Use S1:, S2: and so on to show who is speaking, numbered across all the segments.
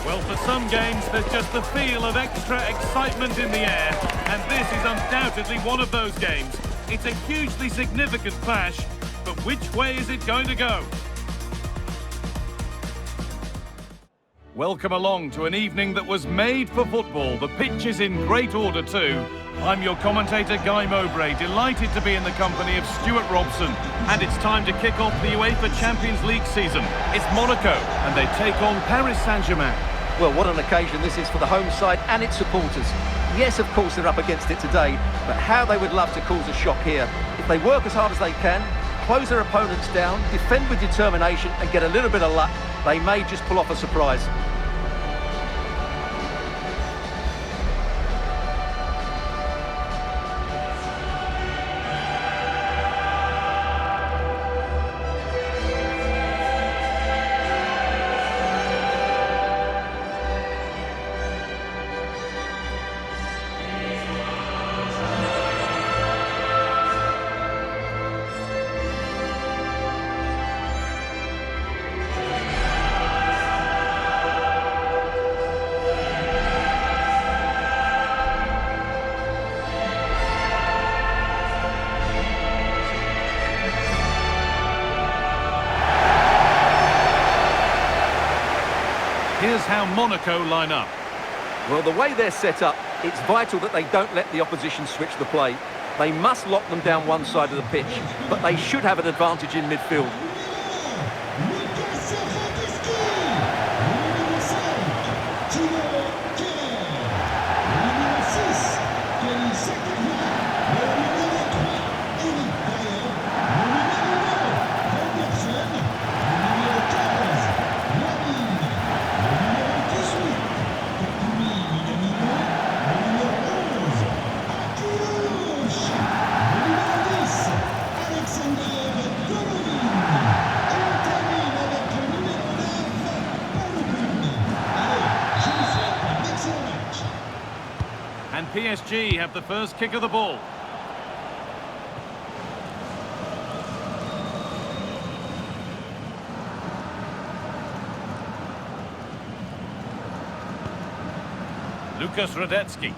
S1: Well, for some games, there's just the feel of extra excitement in the air, and this is undoubtedly one of those games. It's a hugely significant clash, but which way is it going to go? Welcome along to an evening that was made for football. The pitch is in great order too. I'm your commentator, Guy Mowbray, delighted to be in the company of Stuart Robson. And it's time to kick off the UEFA Champions League season. It's Monaco, and they take on Paris Saint-Germain.
S2: Well, what an occasion this is for the home side and its supporters. Yes, of course, they're up against it today, but how they would love to cause a shock here. If they work as hard as they can, close their opponents down, defend with determination and get a little bit of luck, they may just pull off a surprise.
S1: Here's how Monaco line up.
S2: Well, the way they're set up, it's vital that they don't let the opposition switch the play. They must lock them down one side of the pitch, but they should have an advantage in midfield.
S1: And PSG have the first kick of the ball. Lucas Radetzky.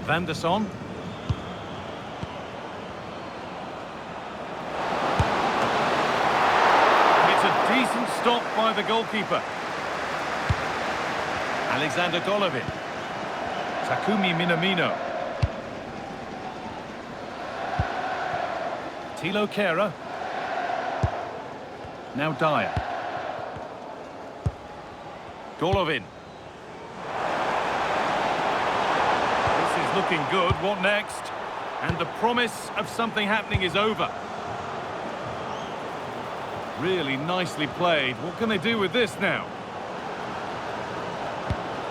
S1: Van der Son. It's a decent stop by the goalkeeper. Alexander Golovin. Takumi Minamino. Thilo Kehrer. Now Dyer. Golovin. This is looking good. What next? And the promise of something happening is over. Really nicely played. What can they do with this now?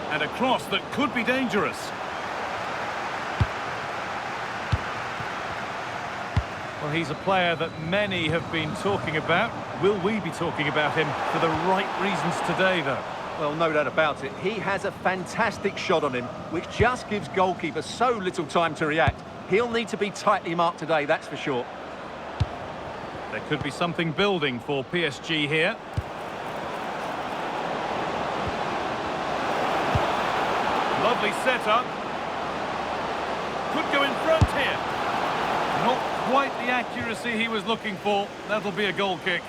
S1: And a cross that could be dangerous. Well, he's a player that many have been talking about. Will we be talking about him for the right reasons today, though?
S2: Well, no doubt about it. He has a fantastic shot on him, which just gives goalkeepers so little time to react. He'll need to be tightly marked today, that's for sure.
S1: There could be something building for PSG here. Lovely setup. Could go in front here. Not quite the accuracy he was looking for. That'll be a goal kick.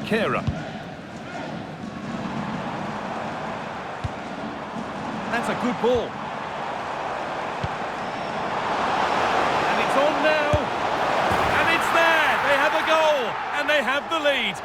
S1: Kehrer. That's a good ball. And it's on now. And it's there. They have a goal. And they have the lead.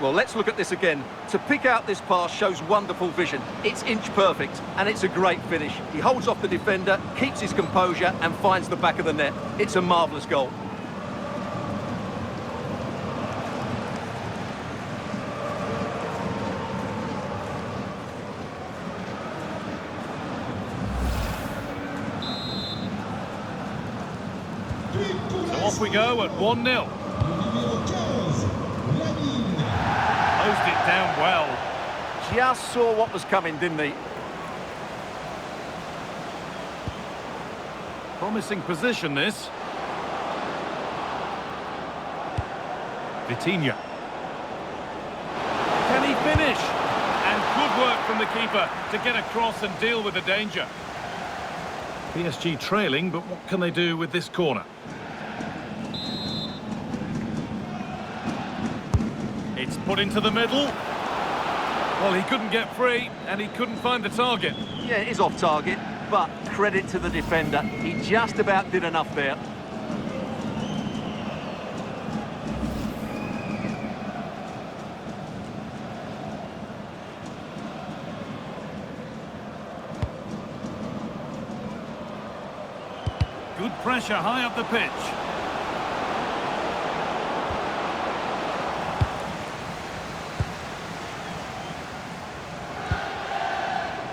S2: Well, let's look at this again. To pick out this pass shows wonderful vision. It's inch perfect, and it's a great finish. He holds off the defender, keeps his composure, and finds the back of the net. It's a marvellous goal.
S1: we go at 1-0. Closed it down well.
S2: Just saw what was coming, didn't he?
S1: Promising position, this. Vitinha. Can he finish? And good work from the keeper to get across and deal with the danger. PSG trailing, but what can they do with this corner? It's put into the middle. Well, he couldn't get free, and he couldn't find the target.
S2: Yeah, it is off target, but credit to the defender. He just about did enough there.
S1: Good pressure high up the pitch.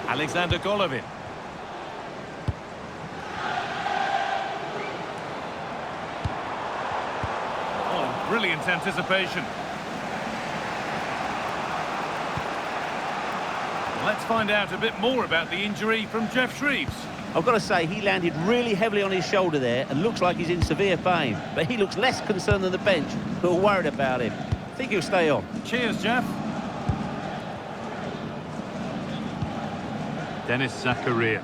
S1: Alexander Golovin. Oh, brilliant anticipation. Let's find out a bit more about the injury from Jeff Shreves.
S3: I've got to say, he landed really heavily on his shoulder there and looks like he's in severe pain. But he looks less concerned than the bench, who are worried about him. I think he'll stay on.
S1: Cheers, Jeff. Dennis Zakaria.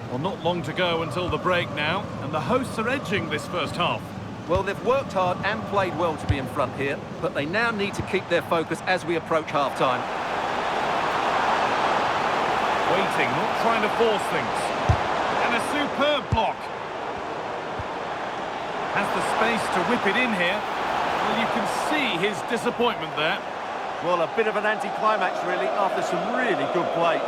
S1: Well, not long to go until the break now, and the hosts are edging this first half.
S2: Well, they've worked hard and played well to be in front here, but they now need to keep their focus as we approach half-time.
S1: Waiting, not trying to force things. And a superb block. Has the space to whip it in here. Well, you can see his disappointment there.
S2: Well, a bit of an anti-climax, really, after some really good play.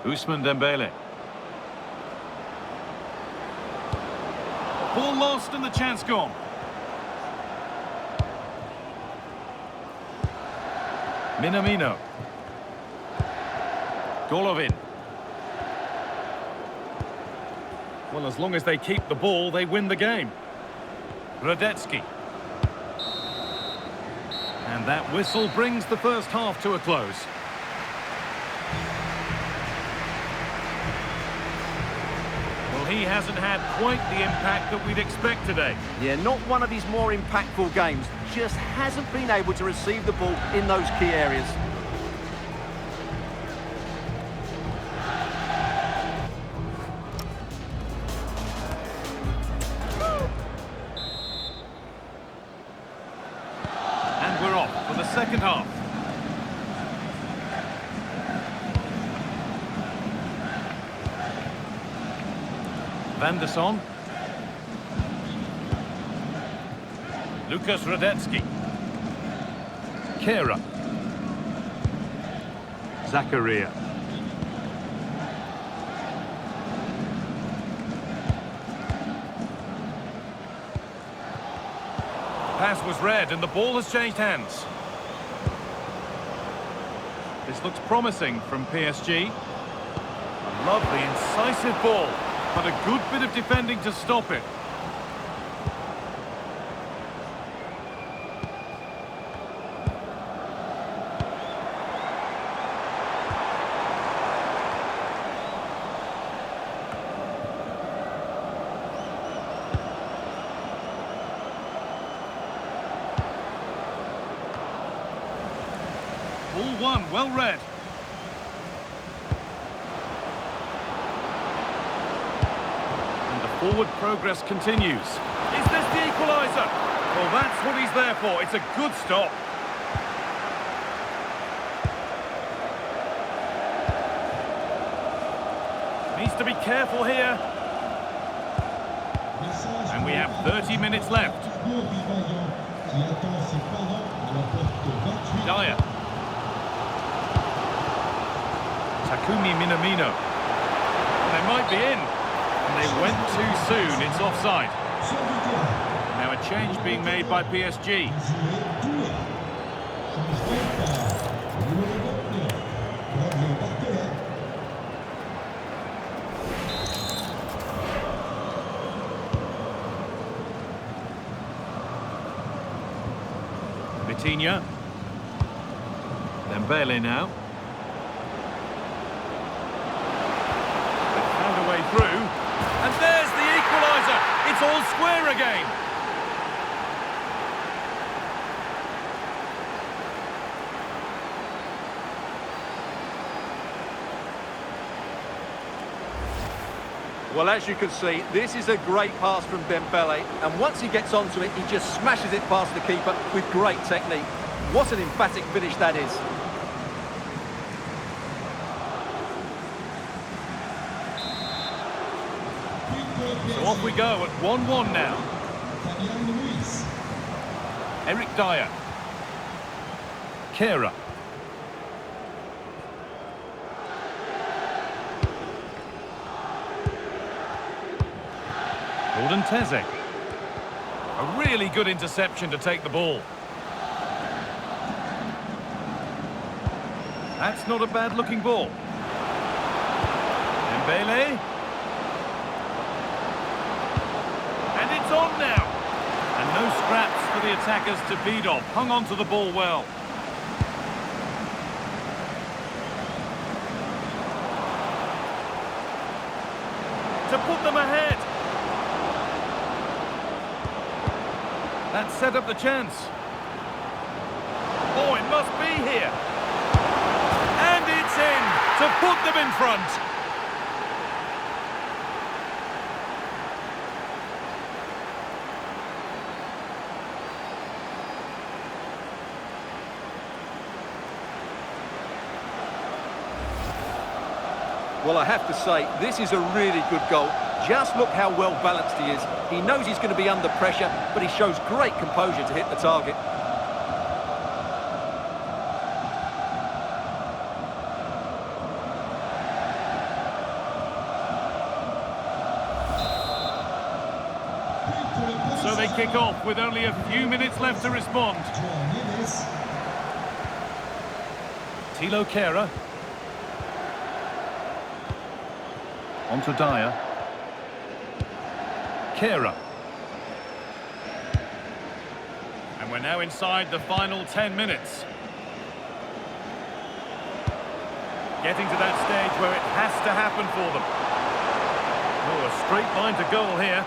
S1: Ousmane Dembele. Ball lost and the chance gone. Minamino. Golovin. Well, as long as they keep the ball, they win the game. Radetzky. And that whistle brings the first half to a close. He hasn't had quite the impact that we'd expect today.
S2: Yeah, not one of his more impactful games. Just hasn't been able to receive the ball in those key areas.
S1: And we're off for the second half. Van der Son. Lucas Radetzky. Kera. Zakaria. Pass was read and the ball has changed hands. This looks promising from PSG. A lovely, incisive ball. But a good bit of defending to stop it. Ball one, well read. Forward progress continues. Is this the equaliser? Well, that's what he's there for. It's a good stop. Needs to be careful here. And we have 30 minutes left. Dyer. Takumi Minamino. They might be in. And they went too soon. It's offside. Now a change being made by PSG. Vitinha. Dembele now. They've found a way through. And there's the equaliser. It's all square again.
S2: Well, as you can see, this is a great pass from Dembele, and once he gets onto it, he just smashes it past the keeper with great technique. What an emphatic finish that is.
S1: So off we go at 1-1 now. Eric Dyer. Kehrer. Gordon Tezek. A really good interception to take the ball. That's not a bad-looking ball. Dembele. And it's on now. And no scraps for the attackers to beat off. Hung on to the ball well. To put them ahead. That set up the chance. Oh, it must be here. And it's in to put them in front.
S2: Well, I have to say, this is a really good goal. Just look how well balanced he is. He knows he's going to be under pressure, but he shows great composure to hit the target.
S1: So they kick off with only a few minutes left to respond. Thilo Kehrer. On to Dyer. Kehrer. And we're now inside the final 10 minutes. Getting to that stage where it has to happen for them. Oh, a straight line to goal here.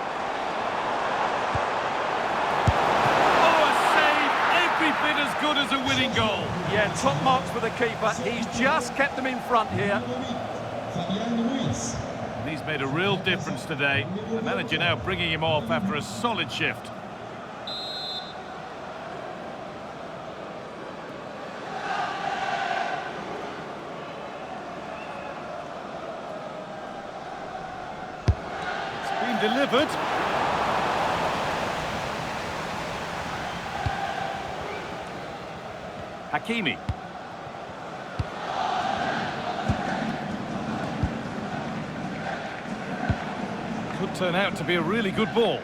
S1: Oh, a save! Every bit as good as a winning goal.
S2: Yeah, top marks for the keeper. He's just kept them in front here.
S1: He's made a real difference today. The manager now bringing him off after a solid shift. It's been delivered. Hakimi. Could turn out to be a really good ball.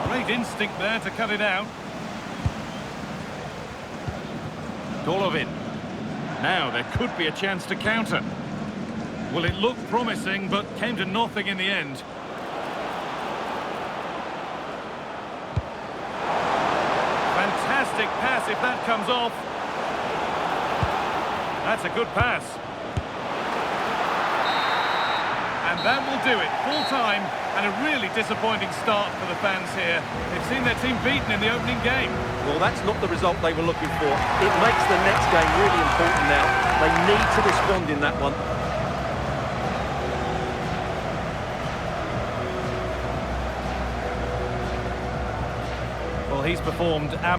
S1: Great instinct there to cut it out. Golovin. Now there could be a chance to counter. Well, it looked promising, but came to nothing in the end. Fantastic pass if that comes off. That's a good pass. And that will do it. Full time and a really disappointing start for the fans here. They've seen their team beaten in the opening game.
S2: Well, that's not the result they were looking for. It makes the next game really important now. They need to respond in that one.
S1: Well, he's performed